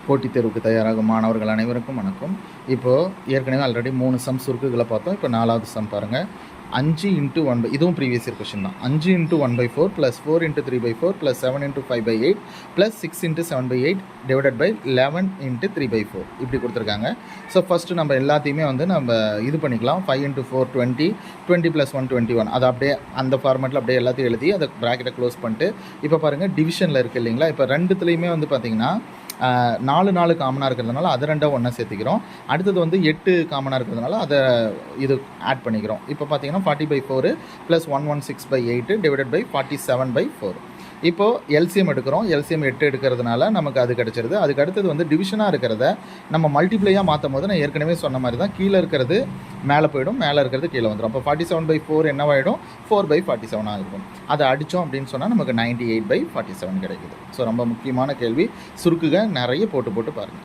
போட்டித் தேர்வுக்கு தயாராகும் மாணவர்கள் அனைவருக்கும் வணக்கம். இப்போது ஏற்கனவே ஆல்ரெடி 3 சம் சுருக்குகளை பார்த்தோம். இப்போ 4வது சம் பாருங்கள். 5 × 1 இதுவும் ப்ரீவியஸ் இயர் கொஷின் தான். 5 × 1/4 + 4 × 3/4 + 7 × 5/8 + 6 × 7/8 டிவைடட் பை 11 × 3/4 இப்படி கொடுத்துருக்காங்க. ஸோ ஃபஸ்ட்டு நம்ம எல்லாத்தையுமே நம்ம இது பண்ணிக்கலாம். 5 × 4 20, 20 + 1 21. அதை அப்படியே அந்த ஃபார்மேட்டில் அப்படியே எல்லாத்தையும் எழுதி அதை ப்ராக்கெட்டை க்ளோஸ் பண்ணிட்டு இப்போ பாருங்கள் டிவிஷனில் இருக்குது இல்லைங்களா. இப்போ ரெண்டுத்துலேயுமே பார்த்தீங்கன்னா 4 காமனாக இருக்கிறதுனால அதை 2 ஒன்றா சேர்த்திக்கிறோம். அடுத்தது 8 காமனாக இருக்கிறதுனால அதை இது ஆட் பண்ணிக்கிறோம். இப்போ பார்த்தீங்கன்னா 40/4 + 116/8 டிவைடட் பை 47/4. இப்போது எல்சிஎம் எடுக்கிறோம். எல்சிஎம் 8 எடுக்கிறதுனால நமக்கு அது கிடச்சிருது. அதுக்கு அடுத்தது டிவிஷனாக இருக்கிறத நம்ம மல்டிப்ளையாக மாற்றும் போது நான் ஏற்கனவே சொன்ன மாதிரி தான் கீழே இருக்கிறது மேலே போயிடும், மேலே இருக்கிறது கீழே வந்துடும். அப்போ 47/4 என்னவாயிடும், 4/47 இருக்கும். அதை அடித்தோம் அப்படின்னு சொன்னால் நமக்கு 98/47 கிடைக்குது. ஸோ ரொம்ப முக்கியமான கேள்வி, சுருக்குக நிறைய போட்டு பாருங்கள்.